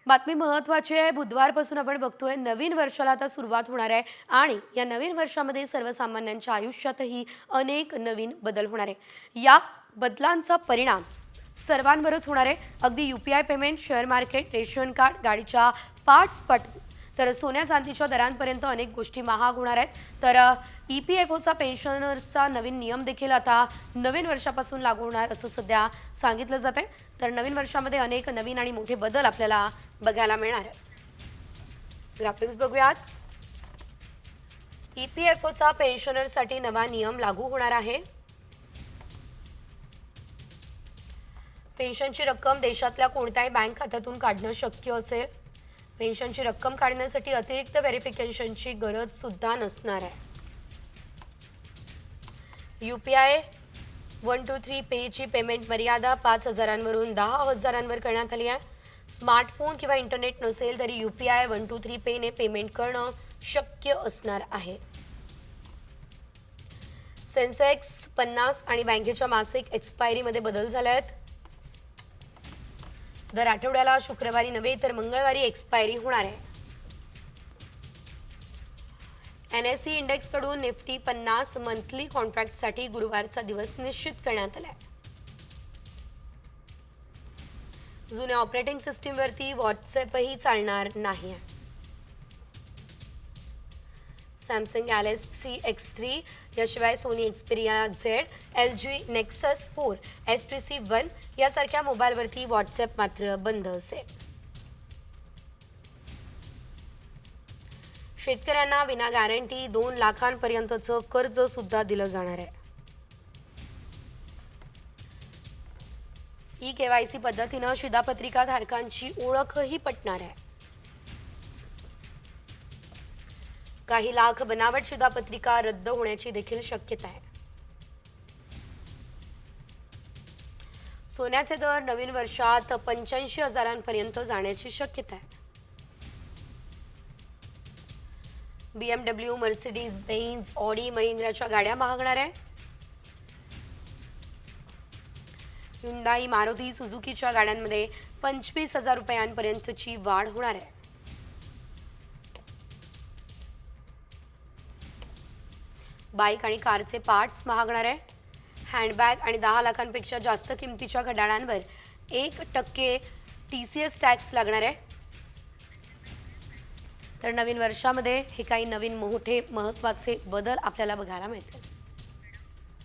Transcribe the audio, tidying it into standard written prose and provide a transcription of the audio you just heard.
बातमी महत्त्वाची आहे। बुधवारपासून आपण बघतोय नवीन वर्षाला आता सुरुवात होणार आहे आणि या नवीन वर्षामध्ये सर्वसामान्यांच्या आयुष्यातही अनेक नवीन बदल होणार आहे। या बदलांचा परिणाम सर्वांवरच होणार आहे। अगदी UPI payment, share market, ration card, गाडीच्या पार्ट्स पाठवून तर सोन्या चांदीच्या दरांपर्यंत अनेक गोष्टी महाग होणार आहेत। तर ईपीएफओचा पेन्शनर्सचा नवीन नियम देखील आता नवीन वर्षापासून लागू होणार असं सध्या सांगितलं जात आहे। तर नवीन वर्षामध्ये अनेक नवीन आणि मोठे बदल आपल्याला बघायला मिळणार आहेत। ग्राफिक्स बघूयात। ईपीएफओचा पेन्शनर्ससाठी नवा नियम लागू होणार आहे। पेन्शनची रक्कम देशातल्या कोणत्याही बँक खात्यातून काढणं शक्य असेल। पेन्शनची रक्कम काढण्यासाठी अतिरिक्त व्हेरिफिकेशनची गरज सुद्धा नसणार आहे। यूपीआय 123 पेची पेमेंट मर्यादा 5,000वरून 10,000वर करण्यात आली आहे। स्मार्टफोन किंवा इंटरनेट नसेल तरी यूपीआय 123 पेने पेमेंट करणं शक्य असणार आहे। सेन्सेक्स 50 आणि बँकेच्या मासिक एक्सपायरीमध्ये बदल झाले आहेत। दर आठवड्याला शुक्रवारी नव्हे तर मंगळवारी एक्सपायरी होणार आहे। एनएसई इंडेक्स कडून निफ्टी 50 मंथली कॉन्ट्रॅक्टसाठी गुरुवारचा दिवस निश्चित करण्यात आला आहे। जुन्या ऑपरेटिंग सिस्टीमवरती व्हॉट्सॲपही चालणार नाही आहे। सॅमसंग गॅलेक्सी X3 याशिवाय Sony Xperia Z, LG Nexus 4, HTC One यासारख्या मोबाईलवरती व्हॉट्सॲप मात्र बंद असेल। शेतकऱ्यांना विना गॅरंटी 2 लाखांपर्यंतचं कर्ज सुद्धा दिलं जाणार आहे। ई-केवायसी पद्धतीनं शिधापत्रिका धारकांची ओळखही पटणार आहे। काही लाख बनावट शिधापत्रिका रद्द होण्याची देखील शक्यता आहे। सोन्याचे दर नवीन वर्षात 85,000पर्यंत जाण्याची शक्यता आहे। BMW, मर्सिडीज बेंझ, ऑडी, महिंद्राच्या गाड्या महागणार आहे। हुंडाई, मारुती सुझुकीच्या गाड्यांमध्ये 25,000 रुपयांपर्यंतची वाढ होणार आहे। बाईक आणि कारचे पार्ट्स महागणार आहे। हँडबॅग आणि 10 लाखांपेक्षा जास्त किमतीच्या घड्याळांवर 1% TCS टॅक्स लागणार आहे। तर नवीन वर्षामध्ये हे काही नवीन मोठे महत्त्वाचे बदल आपल्याला बघायला मिळतील।